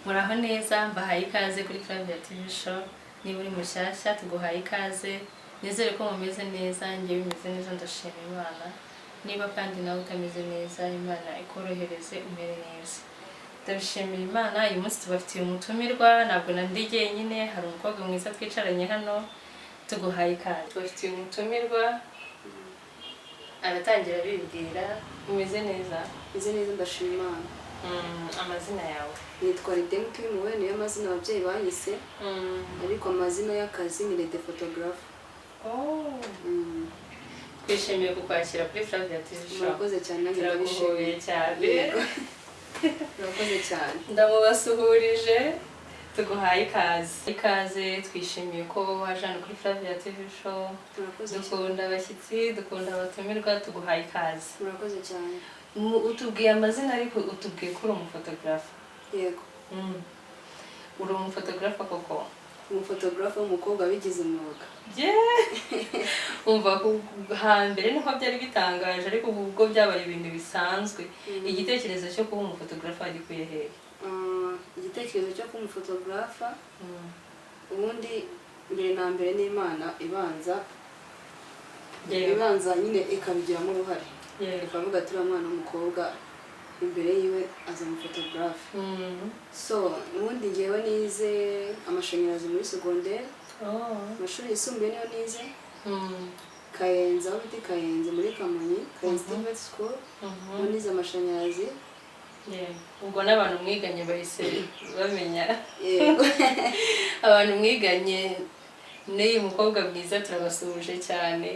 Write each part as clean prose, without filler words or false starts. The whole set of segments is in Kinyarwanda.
Muraho neza mbahaye ikaze kuri Flavia TV Show. Niba uri mushyashya tuguhaye ikaze. Nizere ko mumeze neza, njye bimeze neza ndashima Imana. Niba kandi nawe utameze neza, Imana ikorohereze umere neza. Ndabishimira Imana, uyu munsi tubafitiye umutumirwa, ntabwo nandi jyenyine, hari umukobwa mwiza twicaranye hano, tuguhaye ikaze. Tubafitiye umutumirwa, aratangira bibwira, umeze neza? Meze neza ndashima Imana. Amazina yawe? Nitwa Redemption Muwe, niyo mazina ababyeyi banyise, ariko amazina y'akazi ni Rede Photographe. Twishimiye kukwakira kuri Flavia TV Show. Murakoze cyane, nanjye ndabishimiye cyane. Murakoze cyane. Ndamubasuhurije, tuguhaye ikaze. Ikaze, twishimiye ko waje hano kuri Flavia TV Show. Dukunda abashyitsi, dukunda abatumirwa, tuguhaye ikaze. Murakoze cyane. Utubwiye amazina ariko utubwiye ko uri umufotogarafe. Yego. Uri umufotogarafe koko? Umufotogarafe w'umukobwa wabigize umwuga. Umva hambere niho byari bitangaje, ariko ubwo byabaye ibintu bisanzwe. Igitekerezo cyo kuba umufotogarafe wagikuye hehe? Igitekerezo cyo kuba umufotogarafe ubundi mbere na mbere n'Imana ibanza nyine ikabigiramo uruhare. Ikavuga turi umwana w'umukobwa, imbere yiwe aza umufotogarafe. So ubundi ngewe nize amashanyarazi muri secondaire, amashuri yisumbuye niyo nize, Kayenzi, aho bita Kayenzi muri Kamonyi, Kayenzi Private School, nize amashanyarazi. Ubwo n'abantu mwiganye bahise bamenya. Abantu mwiganye n'uyu mukobwa mwiza turabasuhuje cyane.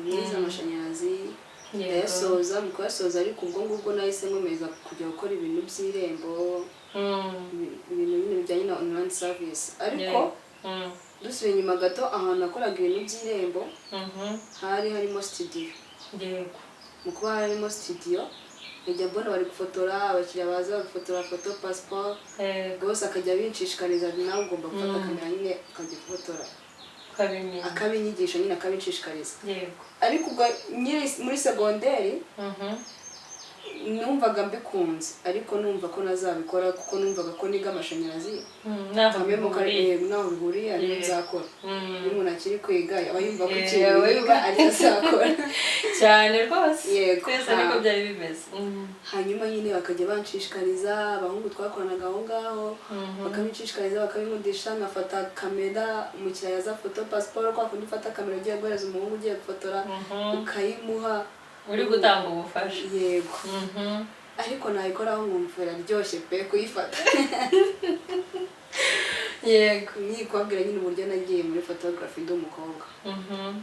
Nize amashanyarazi, ndayasoza, mu kuyasoza ariko ubwo ngubwo nahise nkomeza kujya gukora ibintu by'irembo, ibintu bimwe bijyanye na online service. Ariko dusubiye inyuma gato, ahantu nakoraga ibintu by'irembo hari harimo studio. Mu kuba harimo studio njya mbona bari gufotora, abakiriya baza bafotora foto passport, bose akajya binshishikariza nawe ugomba gufata kamera nyine ukajya gufotora, akabinyigisha nyine akabinshishikariza. Ariko ubwo nyine muri secondaire numvaga mbikunze, ariko numva ko nazabikora kuko numvaga ko niga amashanyarazi naho bihuriye ariyo nzakora. Iyo umuntu akiri kwiga aba yumva ko ikintu yiga ariyo azakora cyane rwose. Twese niko byari bimeze. Hanyuma nyine bakajya banshishikariza, abahungu twakoranaga aho ngaho bakabinshishikariza, bakabinkundisha, nkafata kamera, umukiriya yaza foto passport, kwa kundi ufata kamera ugiye guhereza umuhungu ugiye gufotora ukayimuha uri gutanga ubufasha. Yego. Ariko nayikoraho nkumva iraryoshye pe kuyifata. Yego. Nikwabwira nyine uburyo nagiye muri photography ndi umukobwa.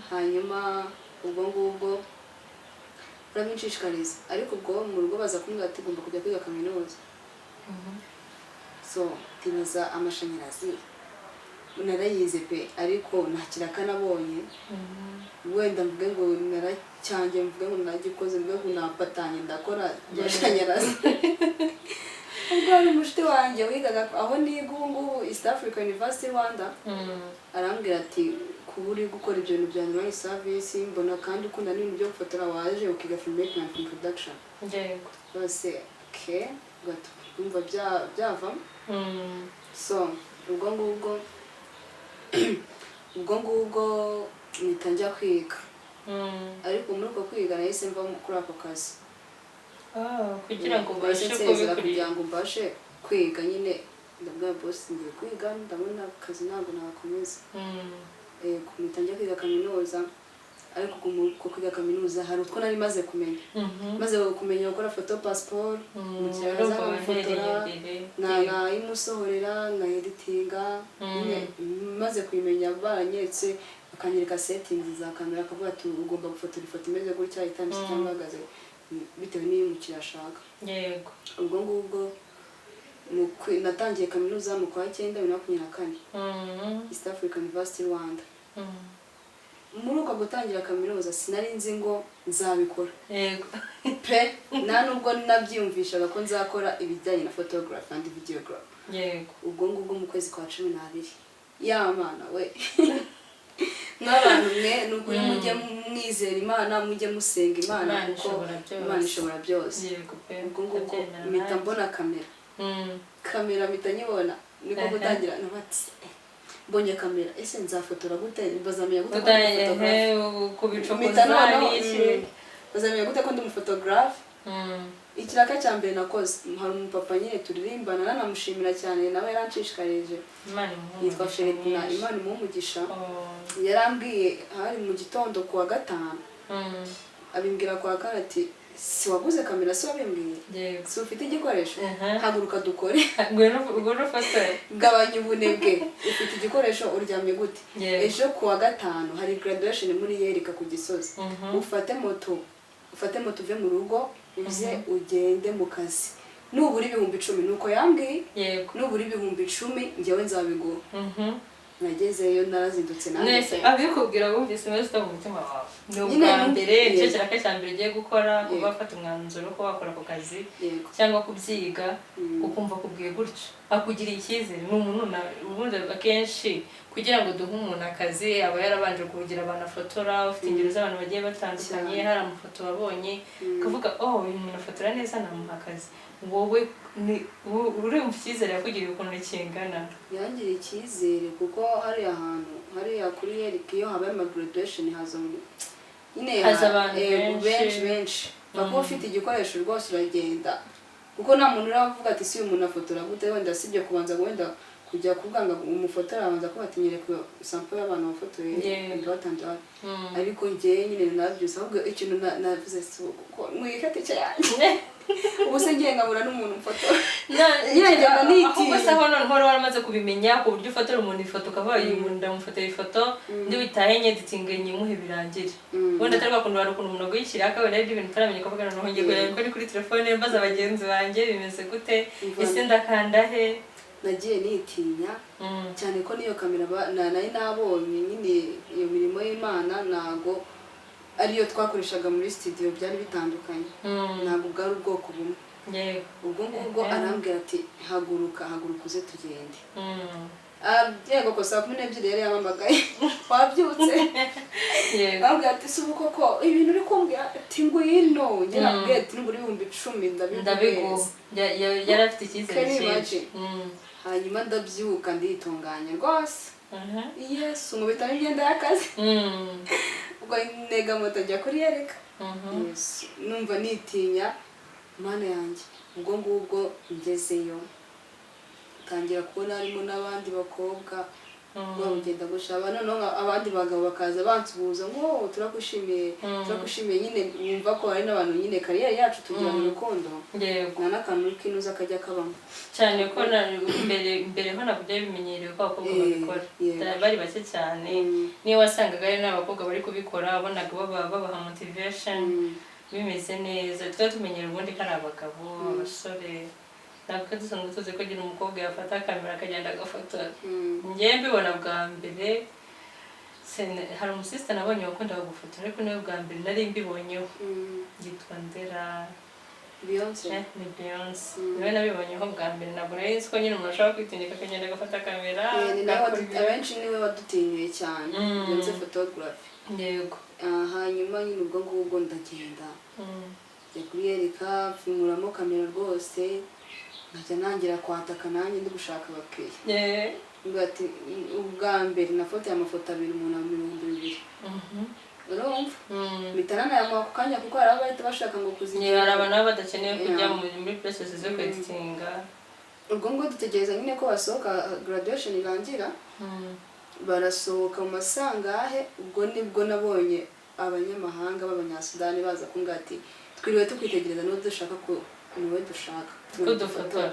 Hanyuma ubwo ngubwo urabinshishikariza, ariko ubwo mu rugo baza kumbwira ati ugomba kujya kwiga kaminuza. So tibaza amashanyarazi narayize pe, ariko nta kiraka nabonye. Wenda mvuge ngo naracyange, mvuge ngo nagikoze, mvuge ngo napatanye ndakora amashanyarazi. Ubwo ari umushiti wanjye wigaga aho niga ubu ngubu East Africa University Rwanda, arambwira ati kuba uri gukora ibyo bintu bya online service, mbona kandi ukunda n'ibintu byo gufotora, waje ukiga filmmaking and film production. Bose gato umva byavamo. So ubwo ngubwo mpita njya kwiga. Ariko muri uko kwiga nahise mva kuri ako kazi. Kugira ngo mbashe kwiga nyine ndabwira boss ngiye kwiga, ndabona akazi ntabwo nakomeza. Mpita njya kwiga kaminuza, ariko ko kwiga kaminuza hari utwo nari maze kumenya. Maze kumenya gukora foto passport, umukiriya aza gufotora, nayimusohorera, na editinga, maze kubimenya baranyeretse, bakanyereka settings za kamera, akavuga ati ugomba gufotora ifoto imeze gutya, itambitse cyangwa ihagaze bitewe n'iyo umukiriya ashaka. Yego. Ubwo ngubwo natangiye kaminuza mu kwa 9 2024, East Africa University Rwanda. Muri uko gutangira kaminuza sinari nzi ngo nzabikora. Yego. Pe nta nubwo nabyiyumvishaga ko nzakora ibijyanye na photography and videography. Yego. Ubwo ngubwo mu kwezi kwa 12 Mana we. N'abantu mwe n'ukuri mujye mwizera Imana, mujye musenga Imana kuko Imana ishobora byose. Ubwo ngubwo mpita mbona kamera. kamera mpita nyibona niko gutangira nabati mbonye kamera ese nzafotora gute bazamenya gute ko ndi photographe kubicokoza n'iki bazamenya gute ko ndi umufotographe ikiraka cya mbere nakoze hari umupapa nyine turirimbana nanamushimira cyane nawe yarancishikarije yitwa Felipina Imana imumugisha yarambwiye hari mu gitondo kuwa gatanu abimbwira kwa kane ati si waguze kamera si wabimbwiye si ufite igikoresho haguruka dukore ngwino fotore gabanya ubunebwe ufite igikoresho uryamye gute ejo kuwa gatanu hari graduation muri Yerika ku Gisozi ufate moto uve mu rugo uze ugende mu kazi nubura 10,000 nuko yambwiye nubura 10,000 njyewe nzabiguha nagezeyo narazindutse nese abikubwira bumvise wese mu mutima wawe ni ubwa mbere nicyo kiraka cya mbere ugiye gukora kuba wafata umwanzuro ko wakora ku kazi cyangwa kubyiga ukumva kubwiye gutyo akugiriye icyizere ni umuntu ubundi akenshi kugira ngo duhe umuntu akazi aba yarabanje kugira abantu afotora ufite ingero z'abantu bagiye batandukanye hari amafoto wabonye ukavuga uyu muntu afotora neza namuha akazi wowe urumva icyizere yakugiriye ukuntu kingana yangiriye icyizere kuko hariya hantu hariya kuri Yerika iyo habaye graduation haza abantu benshi kuko ufite igikoresho rwose uragenda kuko nta muntu uravuga ati si umuntu afotora gute wenda sibyo kubanza wenda kujya kuganga umufotora abanza ko batinyereka sample y'abantu bafotoye batandukanye ariko njye nyine nabyusa ahubwo ikintu navuze mwikate cyane ubuse ngiye nkabura n'umuntu mfotora yegenda niti ubuse aho none hora waramaze kubimenya ku buryo ufotora umuntu ifoto ukavuga uyu muntu ndamufotora ifoto ndi witaye editing nyimuhe birangire wenda atari bakunda hari ukuntu umuntu aguyishyira akabona ari ibintu utaramenye ko bagana none ngiye ko kuri telefone mbaza abagenzi banjye bimeze gute ese ndakanda he nagiye nitinya cyane ko niyo kamera nari nabonye nyine iyo mirimo y'Imana nago ariyo twakoreshaga muri studio byari bitandukanye ntabwo bwari ubwoko bumwe ubwo ngubwo arambwira ati haguruka uze tugende yego ko saa 12 yari yamamagaye wabyutse arambwira ati si uko ko ibintu uri kumbwira ati ngwino njye nabwiye ati nuburi 10,000 ndabiguha yari afite icyizere cyinshi hanyuma ndabyuka nditunganya rwose Yesu nkubita n'imyenda y'akazi ubwo ntega moto njya kuri Yerika numva nitinya Mana yanjye ubwo ngubwo ngezeyo tangira kubona harimo n'abandi bakobwa bagenda gushaba noneho abandi bagabo bakaza bansuhuza ngo turakushimiye nyine wumva ko hari n'abantu nyine kariyeri yacu tugira mu rukundo n'akantu k'inuza kajya kabamo cyane ko mbere ho nabyo bimenyereye ko abakobwa babikora bari bake cyane niyo wasangaga ari n'abakobwa bari kubikora wabonaga babaha motivation bimeze neza twari tumenyereye ubundi ko ari abagabo abasore ntabwo dusanzwe tuzi ko agira umukobwa yafata kamera akagenda agafotora njyewe mbibona bwa mbere hari umusisita nabonye wakundaga gufotora ariko niwe bwa mbere nari mbibonyeho yitwa Ndera Beyonce ni Beyonce niwe nabibonyeho bwa mbere ntabwo nari nzi ko nyine umuntu ashobora kwitinyuka akagenda agafata kamera abenshi niwe wadutinyuye cyane Beyonce photography yego hanyuma nyine ubwo ngubwo ndagenda njya kuri Yerika mfunguramo kamera rwose nkajya nangira kwataka nanjye ndi gushaka abakiriya ngati ubwa mbere nafotoye amafoto 2 umuntu 200 urumva mitarana ya mako kanya kuko hari abahita bashaka ngo kuzigira hari abantu badakeneye kujya muri process zo kweditinga ubwo ngo dutegereza nyine ko basohoka graduation irangira barasohoka mu masangahe ubwo nibwo nabonye abanyamahanga b'abanyasudani baza kungati twiriwe tukwitegereza no dushaka ko niwe dushaka kudufotora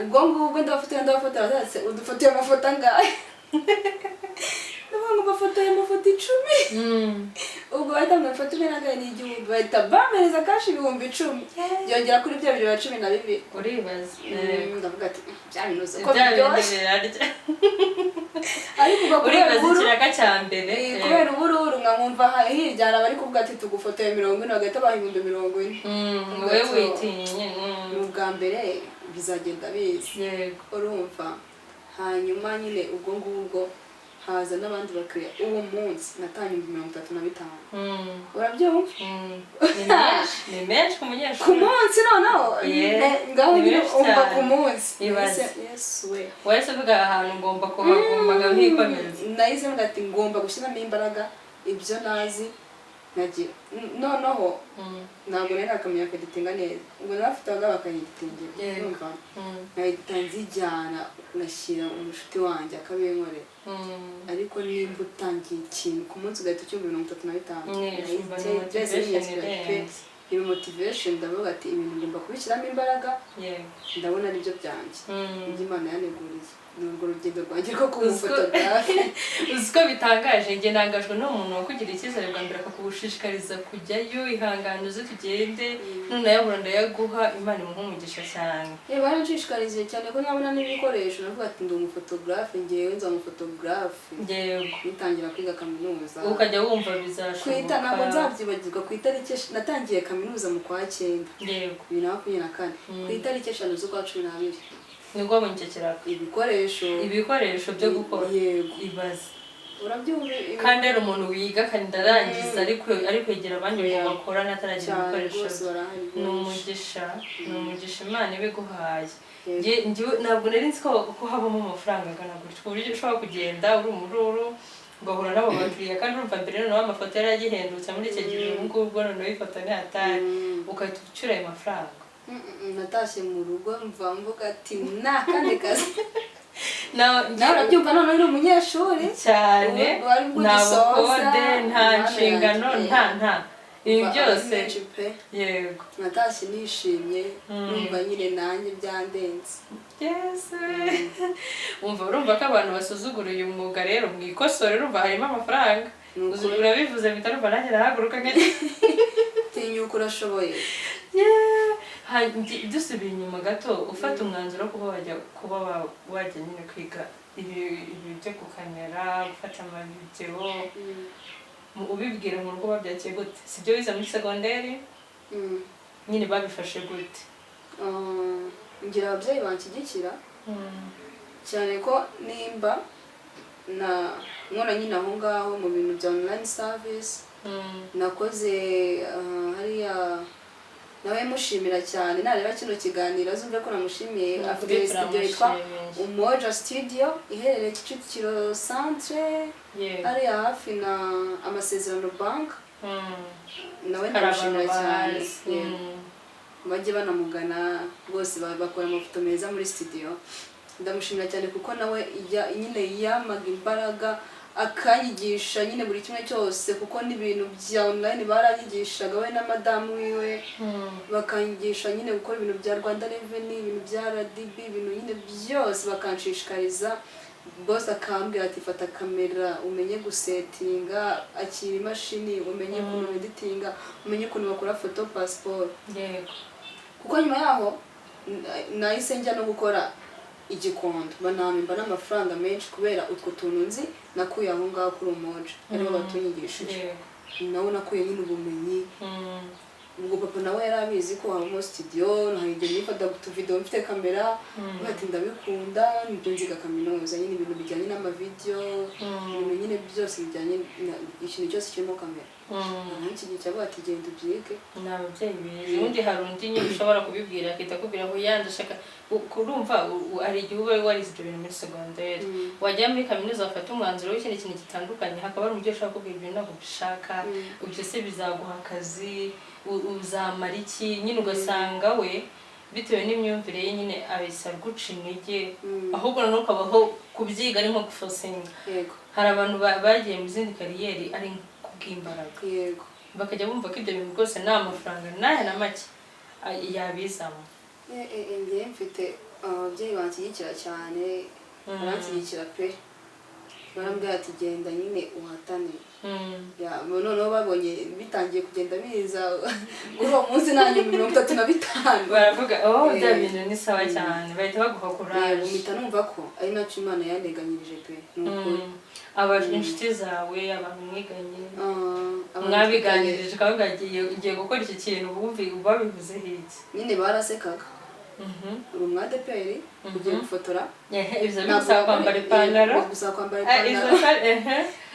ubwo ngubwo ndabafotora zase udufotoye amafoto angahe ndabanga amafoto 10 ubwo bahita amafoto menagaye n'igihumbi bahita bamereza kashi 10,000 yongera kuri bya 2012 uribaza ndavuga ati byaminuze ko byose ariko uribaza ikiraka cya mbere kubera ubururu nkamumva hirya bari kuvuga ati tugufotoye 40 hagati bahimbuye 40 wowe witinye ubwa mbere bizagenda bizi urumva hanyuma nyine ubwo ngubwo haza n'abandi bakiriya uwo munsi natanye 35,000 urabyumva ni menshi ku munyeshuri ku munsi noneho ngaho nyine umva ku munsi yes we wese uvuga ahantu ngomba kuhagomba ngahikomeza nahise mvuga ati ngomba gushyiramo imbaraga ibyo nazi nagira noneho ntabwo nari nakamenya akaditinga neza ubwo narafitaga bakayiditingira numva nayitanze ijyana nashyira umushuti wanjye akabinkorera ariko nimba utangiye ikintu ku munsi ugahita ucyumva 35,000 iyo motivation ndavuga ati ibintu ngomba kubishyiramo imbaraga ndabona aribyo byanjye ibyo Imana yaneguriye n'urwo rugendo rwanjye rwo kuba umufotogarafe uzi ko bitangaje njye ntangajwe n'umuntu wakugira icyizere bwa mbere akakugushishikariza kujyayo ihangane uze tugende none yabura ndayaguha Imana imuha umugisha cyane baranshishikarize cyane ko nabona n'ibikoresho navuga ati ndi umufotogarafe ngewe nza umufotogarafe nitangira kwiga kaminuza ukajya wumva bizashoboka ntabwo nzabyibagirwa ku itariki natangiye kaminuza mu kwa 9 2024 ku itariki 5 z'ukwa 12 nibwo bunyekeraga ibikoresho byo gukora ibaze urabyumva kandi ari umuntu wiga kandi ndarangiza ari kwegera abandi ngo bakora nataragira ibikoresho ni umugisha Imana ibiguhaye ntabwo nari nzi ko habamo amafaranga angana gutyo ku buryo ushobora kugenda uri umururu ugahura n'abo bakiriya kandi urumva mbere noneho amafoto yari agihendutse muri icyo gihe ubu ngubwo noneho ifoto ni hatari ugahita ucura ayo mafaranga natashye mu rugo mvuga ati nakandi kazi nawe urabyumva none uri umunyeshuri cyane nta bukode nta nshingano nta ibi byose yego natashye nishimye numva nyine nanjye byandenze urumva ko abantu basuzugura uyu mwuga rero mwikosore urumva harimo amafaranga urabivuze mpita numva nanjye nahaguruka tinyuka urashoboye dusubiye inyuma gato ufata umwanzuro wo kuba wajya nyine kwiga ibi byo gukamera gufata amavideo ubibwira mu rugo babyakiye gute sibyo wize muri segonderi nyine babifashe gute ngira ababyeyi banshyigikira cyane ko nimba nkora nyine aho ngaho mu bintu bya online service nakoze hariya nawe mushimira cyane nareba kino kiganiro azumve ko namushimiye afite studio yitwa Umoja Studio iherereye Kicukiro Centre hariya hafi na Amasezerano Bank nawe ndamushimira cyane bajye banamugana bose bakora amafoto meza muri studio ndamushimira cyane kuko nawe nyine yamaga imbaraga akanyigisha nyine buri kimwe cyose kuko n'ibintu bya online baranyigishaga we na madamu wiwe bakanyigisha nyine gukora ibintu bya Rwanda Revenue ibintu bya RDB ibintu nyine byose bakanshishikariza boss akambwira ati fata kamera umenye gusetinga akira imashini umenye ukuntu editinga umenye ukuntu bakora photo passport kuko nyuma yaho nahise njya no gukora igikondo banamimba n'amafaranga menshi kubera utwo tuntu nzi nakuye aho ngaho kuri Umoja aribo batunyigishije nawe nakuye nyine ubumenyi ubwo papa nawe yari abizi ko habamo studio nahigeye nifata utuvideo mfite kamera bati ndabikunda nibyo nziga kaminuza nyine ibintu bijyanye n'amavideo ibintu nyine byose bijyanye ikintu cyose kirimo kamera nanjye gice bati genda ubyige n'ababyeyi bize undi hari undi nyine ushobora kubibwira akita kubwira ngo yandashaka kurumva ari igihe uba warize ibyo bintu muri segonderi wajya muri kaminuza wafata umwanzuro w'ikindi kintu gitandukanye hakaba hari umubyeyi ushaka kubwira ibintu ntabwo ubishaka ibyo se bizaguha akazi uzamara iki nyine ugasanga we bitewe n'imyumvire ye nyine abisa guca intege ahubwo noneho ukabaho kubyiga ari nko gufosinga hari abantu bagiye mu zindi kariyeri ari kubw'imbaraga bakajya bumva ko ibyo bintu rwose nta mafaranga n'aya na make yabizamo njye mfite ababyeyi banshyigikira cyane baranshyigikira pe barambwira ati genda nyine uhatane noneho babonye bitangiye kugenda biza kuri uwo munsi nanjye 35 baravuga bya bintu ni sawa cyane bahita baguha kuraje mpita numva ko ari nacyo Imana yanteganyirije pe inshuti zawe abantu mwiganye mwabiganirije ukavuga ngiye gukora iki kintu babivuze hirya nyine barasekaga uri umu ADPR ugiye gufotora ibyo bisaba kwambara ipantaro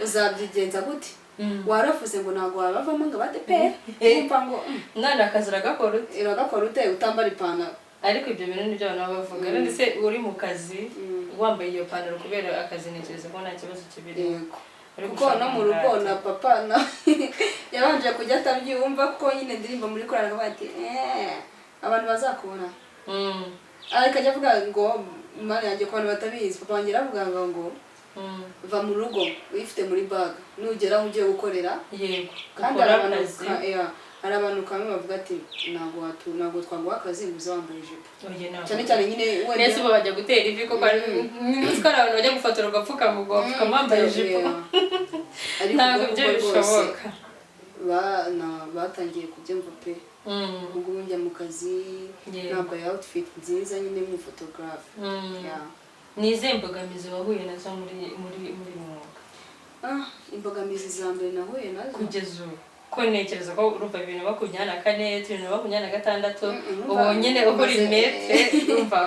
uzabyigenza gute waravuze ngo ntabwo wabavamo ngo ADPR wumva ngo none akazi uragakora ute utambara ipantaro ariko ibyo bintu nibyo abantu baba bavuga rero se uri mu kazi wambaye iyo pantaro kubera akazi ntekereza ko nta kibazo kibirimo kuko no mu rugo na papa yabanje kujya atabyumva kuko nyine ndirimba muri korali akavuga ati abantu bazakubona ariko ajya avuga ngo imana yanjye ku bantu batabizi papa wanjye aravuga ngo va mu rugo uyifite muri baga nugera aho ugiye gukorera kandi hari abantu kamwe bavuga ati ntabwo twaguha akazi ngo uze wambaye ijipo cyane cyane nyine nese uba bajya gutera ivi kuko hari abantu bajya gufotora ugapfukama ubwo bapfukama wambaye ijipo ntabwo ibyo bishoboka batangiye kubyumva pe ubwo njya mu kazi nambaye outfit nziza nyine nk'umufotogarafe ni izihe mbogamizi wahuye nazo muri mwuga imbogamizi za mbere nahuye nazo kugeza ubu ko ntekereza ko urumva 2024 2026 ubu nyine uri metre urumva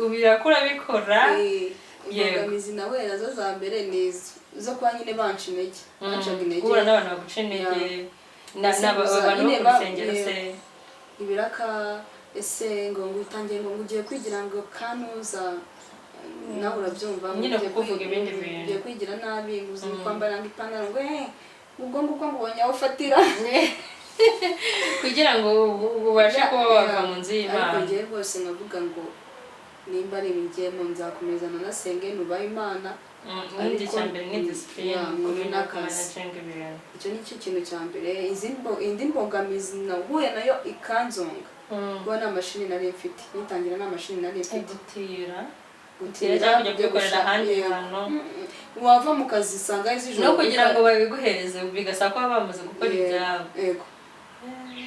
ubirakura bikora imbogamizi nahuye nazo za mbere ni zo kwa nyine banca intege guhura n'abantu baguca intege n'abantu bo kurusengero se ibiraka ese ngo utangiye ngo ugiye kwigira ngo kanuza nawe urabyumva nyine kuvuga ibindi bintu ugiye kwigira nabi uzi kwambara ngo ipantaro ngo ubwo ngubonye aho ufatira kugira ngo ubashe kuba wava mu nzu y'Imana ariko njyewe rwose nkavuga ngo nimba ari ibigemo nzakomezana na senge nubaha Imana ubundi cyambere ni discipline icyo ni cyo kintu cya mbere indi mbogamizi nahuye nayo ikanzonga kuba nta mashini nari mfite nitangira nta mashini nari mfite gutira cyangwa kujya kwikorera ahandi hantu wava mu kazi usanga izijoro no kugira ngo babiguhereze bigasaba ko bamaze gukora ibyabo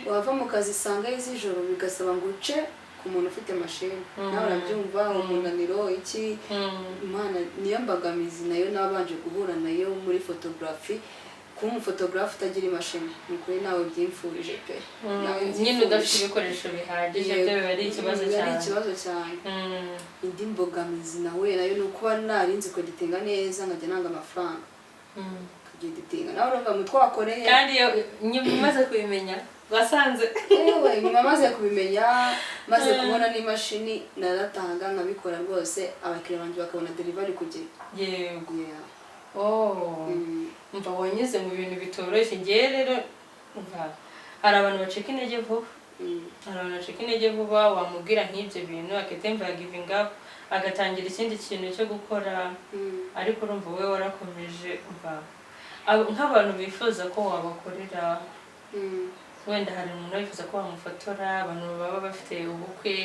wava mu kazi usanga izijoro bigasaba ngo uce ku muntu ufite mashini nawe urabyumva umunaniro iki Imana niyo mbogamizi nayo nabanje guhura nayo muri photography kuba umufotogarafe utagira imashini ni ukuri nawe byimfurije pe nyine udafite ibikoresho bihagije byo biba ari ikibazo cyane indi mbogamizi nahuye nayo ni ukuba narinzi kugitinga neza nkajya nanga amafaranga kugitinga nawe urumva mu twakoreye kandi nyuma umaze kubimenya wasanze nyuma maze kubimenya maze kubona n'imashini naratanga nkabikora rwose abakiriya banjye bakabona delivery ku gihe yego mva wanyuze mu bintu bitoroshye ngiye rero hari abantu bacika intege vuba wamubwira nk'ibyo bintu akatemva giving up agatangira ikindi kintu cyo gukora ariko urumva wowe warakomeje nk'abantu bifuza ko wabakorera wenda hari umuntu wifuza ko wamufotora abantu baba bafite ubukwe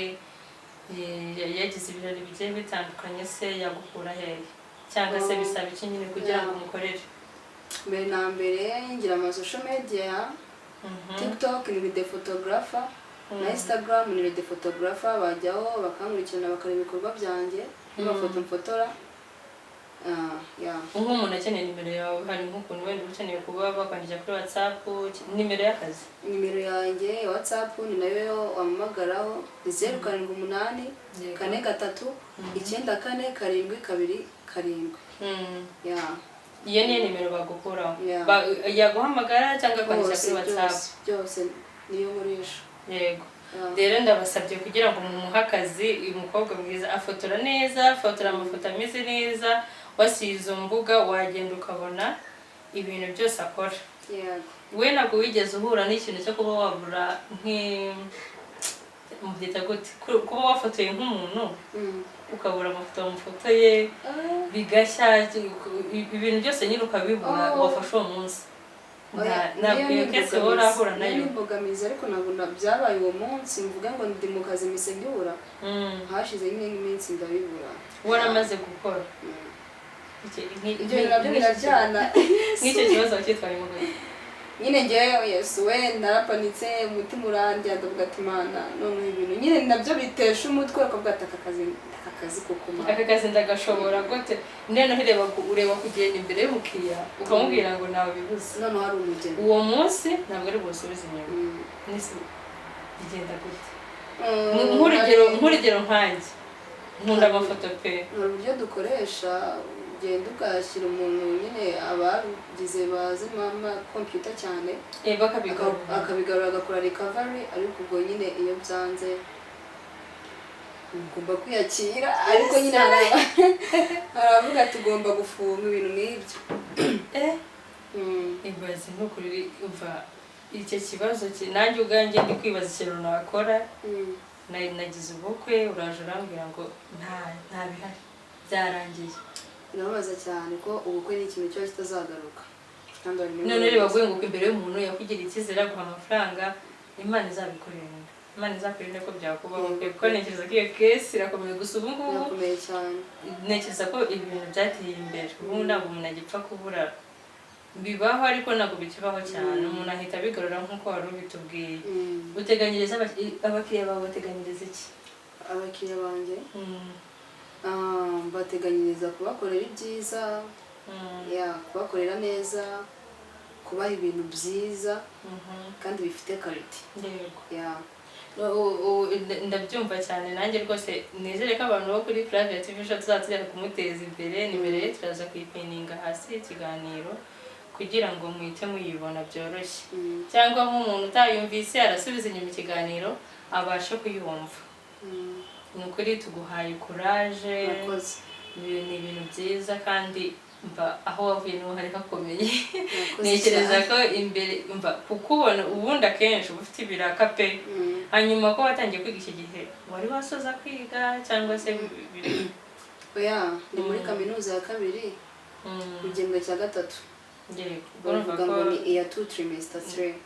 yagize ibirori bigiye bitandukanye se yagukura hehe cyangwa se bisaba iki nyine kugira ngo umukorere mbere na mbere ngira ama social media TikTok ni the photographer na Instagram ni the photographer bajyaho bakankurikirana bakareba ibikorwa byanjye bafoto mfotora nk'umuntu akeneye nimero yawe hari nk'ukuntu wenda ukeneye kuba bakwandikira kuri WhatsApp nimero y'akazi nimero yanjye ya WhatsApp ni nayo wamamagaraho ni 078 43 94 727 iyo niyo nimero bagukuraho yaguhamagara cyangwa kwandikira kuri WhatsApp byose niyo nkoresha yego rero ndabasabye kugira ngo mumuhe akazi uyu mukobwa mwiza afotora neza afotora amafoto ameze neza wasize mbuga wagenda ukabona ibintu byose akora we ntabwo wigeze uhura n'ikintu cyo kuba wabura mubyita gute kuba wafotoye nk'umuntu ukabura amafoto wamufotoye bigashya ibintu byose nyine ukabibura wafashe uwo munsi nabwiye kese urahura nayo imbogamizi ariko nabona byabaye uwo munsi mvuga ngo ndi mu kazi mise ngihura hashize nyine nk'iminsi ndabibura waramaze gukora ibyo nabyo birajyana nk'icyo kibazo cyitwayemo nyine ngewe Yesu we narapanitse umutima urandya ndavuga ati Mana none ibintu nyine nabyo bitesha umutwe ukavuga ati akazi koko aka kazi ndagashobora gute none ureba kugenda imbere y'umukiriya ukamubwira ngo nawe bibuze none hari umugeni uwo munsi ntabwo ari busubize inyuma nisi bigenda gute nk'urugero nkanjye nkunda amafoto pe. hari uburyo dukoresha ugenda ugashyira umuntu nyine abagize bazi mama kompiyuta cyane akabigarura agakora recovery, ariko ubwo nyine iyo byanze ugomba kwiyakira, ariko nyine haravuga tugomba gufunga ibintu nk'ibyo. Ibaze n'ukuri umva icyo kibazo nanjye ubwanjye ndi kwibaza ikintu nakora. Nagize ubukwe uraje urambwira ngo nta bihari byarangiye. Birababaza cyane ko ubukwe ni ikintu kiba kitazagaruka. None reba guhe ngo imbere y'umuntu yakugira icyizere aguha amafaranga, Imana izabikorera. Imana izakurinde ko byakubaho kuko ntekereza ko iyo kesi irakomeye. Gusa ubu ngubu irakomeye cyane, ntekereza ko ibintu byateye imbere. Ubu ntabwo umuntu agipfa kubura, bibaho ariko ntabwo bikibaho cyane. Umuntu ahita abigarura nk'uko wari ubitubwiye. Uteganyiriza abakiriya bawe, bateganyiriza iki? Abakiriya banjye bateganyiriza kubakorera ibyiza, kubakorera neza, kubaha ibintu byiza kandi bifite karite. Ndabyumva cyane nanjye rwose. Nizere ko abantu bo kuri Flavia TV Show tuzatujya kumuteza imbere. Nimero ye turaza kuyipininga hasi ikiganiro kugira ngo muhite muyibona byoroshye, cyangwa nk'umuntu utayumvise arasubiza inyuma ikiganiro abashe kuyumva. Ni ukuri tuguhaye courage, ni ibintu byiza kandi aho wavuye niho hari hakomeye. Ntekereza ko imbere kukubona ubundi akenshi uba ufite ibiraka pe, hanyuma ko watangiye kwiga iki gihe wari wasoza kwiga cyangwa se? Ni muri kaminuza ya kabiri mu gihembwe cya gatatu. Bavuga ngo ni iya 2 trimester 3.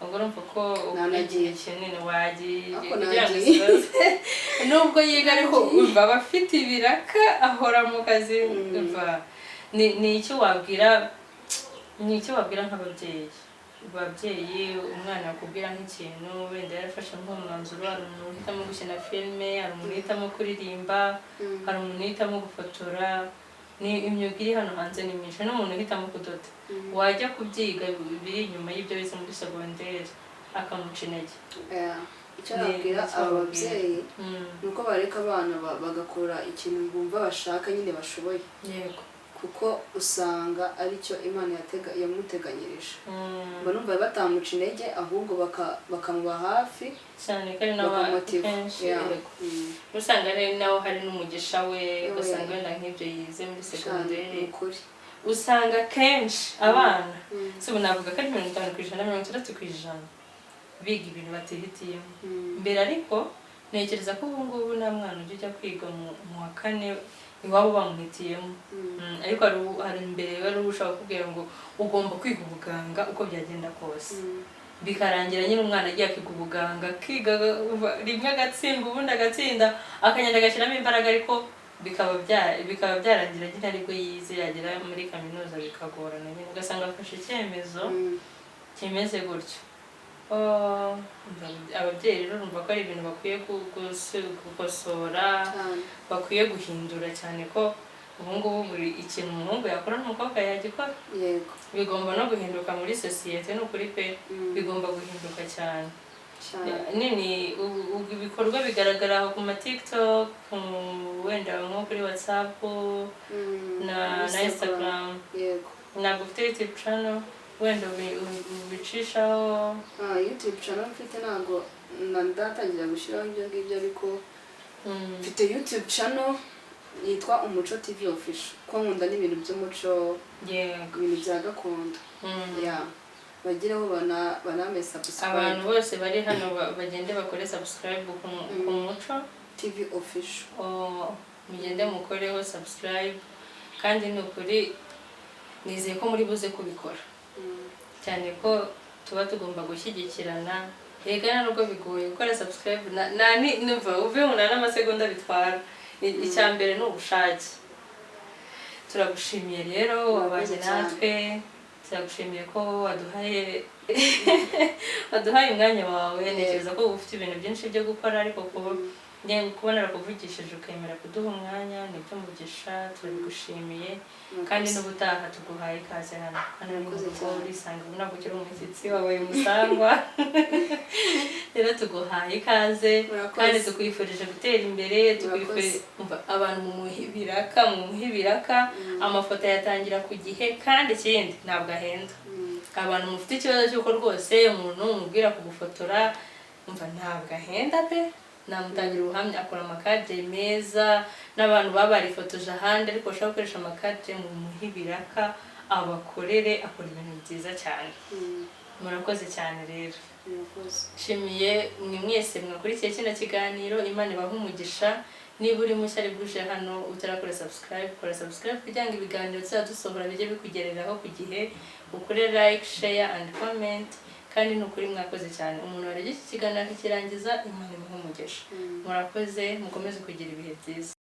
Ubwo urumva ko ugiye kinini wagiye kugira ngo ikibazo nubwo yiga ariko aba afite ibiraka ahora mu kazi. Ni icyo wabwira nk'ababyeyi umwana akubwira nk'ikintu wenda yarafashe nk'umwanzuro, hari umuntu uhitamo gukina filime, hari umuntu uhitamo kuririmba, hari umuntu uhitamo gufotora. Ni imyuga iri hano hanze ni myinshi. N'umuntu uhitamo kudoda wajya kubyiga biri inyuma y'ibyo bize muri segonderi akamuca intege. Icyo nabwira ababyeyi ni uko bareka abana bagakora ikintu bumva bashaka nyine bashoboye, kuko usanga aricyo Imana yamuteganyirije. Numva batamuca intege ahubwo bakamuba hafi cyane, kandi n'abakenshi usanga nawe hari n'umugisha we, ugasanga wenda nk'ibyo yize muri segonderi usanga kenshi abana ubu navuga ko ari 50% na 60% biga ibintu batihitiyemo mbere. Ariko ntekereza ko ubu ngubu nta mwana ujya kwiga mu wa 4 iwabo bamuhitiyemo. Ariko hari imbere wari ushaka kubwira ngo ugomba kwiga ubuganga uko byagenda kose, bikarangira nyine umwana agiye kwiga ubuganga, akiga rimwe agatsindwa ubundi agatsinda akagenda agashyiramo imbaraga, ariko bikaba byarangira nyine aribwo yize yagera muri kaminuza bikagorana nyine, ugasanga afashe icyemezo kimeze gutyo. Ababyeyi rero numva ko ari ibintu bakwiye gukosora, bakwiye guhindura cyane, ko ubu ngubu buri ikintu umuhungu yakora n'umukobwa yagikora. Bigomba no guhinduka muri sosiyete, ni ukuri pe, bigomba guhinduka cyane. Ibikorwa bigaragara ku ma TikTok, wenda nko kuri WhatsApp na Instagram. Ntabwo ufite YouTube channel wenda ubicishaho? YouTube channel mfite ntabwo ndatangira gushyiraho ibyo ngibyo, ariko mfite YouTube channel yitwa Umuco TV Official, ko nkunda n'ibintu by'umuco, ibintu bya gakondo. Bagireho baname subscribe. Abantu bose bari hano bagende bakore subscribe ku Umuco TV Official. Mugende mukoreho subscribe, kandi ni ukuri nizeye ko muri buze kubikora cyane, ko tuba tugomba gushyigikirana. Yega nubwo bigoye gukora subscribe, numva uve mu n'amasegonda bitwara. Icya mbere ni ubushake. Turagushimiye rero wabaje natwe, turagushimiye ko waduhaye waduhaye umwanya wawe ntekereza ko ufite ibintu byinshi byo gukora ariko kubona arakuvugishije ukemera kuduha umwanya nibyo mugisha turabigushimiye kandi n'ubutaha tuguhaye ikaze hano ni uko urisanga ntabwo ukiri umushyitsi wabaye umusangwa rero tuguhaye ikaze kandi tukwifurije gutera imbere abantu mumuhe ibiraka amafoto yatangira ku gihe kandi ikindi ntabwo ahenda abantu mufite ikibazo cy'uko rwose umuntu umubwira kugufotora ntabwo ahenda pe namutangira ubuhamya akora amakadire meza n'abantu baba barifotoje ahandi ariko bashaka gukoresha amakadire mu muhibiraka abakorere akora ibintu byiza cyane murakoze cyane rero nshimiye mwe mwese mwakurikiye kino kiganiro Imana ibahe umugisha niba uri mushya ari bwuje hano utarakora subscribe kugira ngo ibiganiro tuzadusohora bijye bikugereraho ku gihe ukore like share and comment kandi nukuri mwakoze cyane umuntu wareje iki kiganiro akirangiza Imana imuhe umugisha murakoze mukomeze kugira ibihe byiza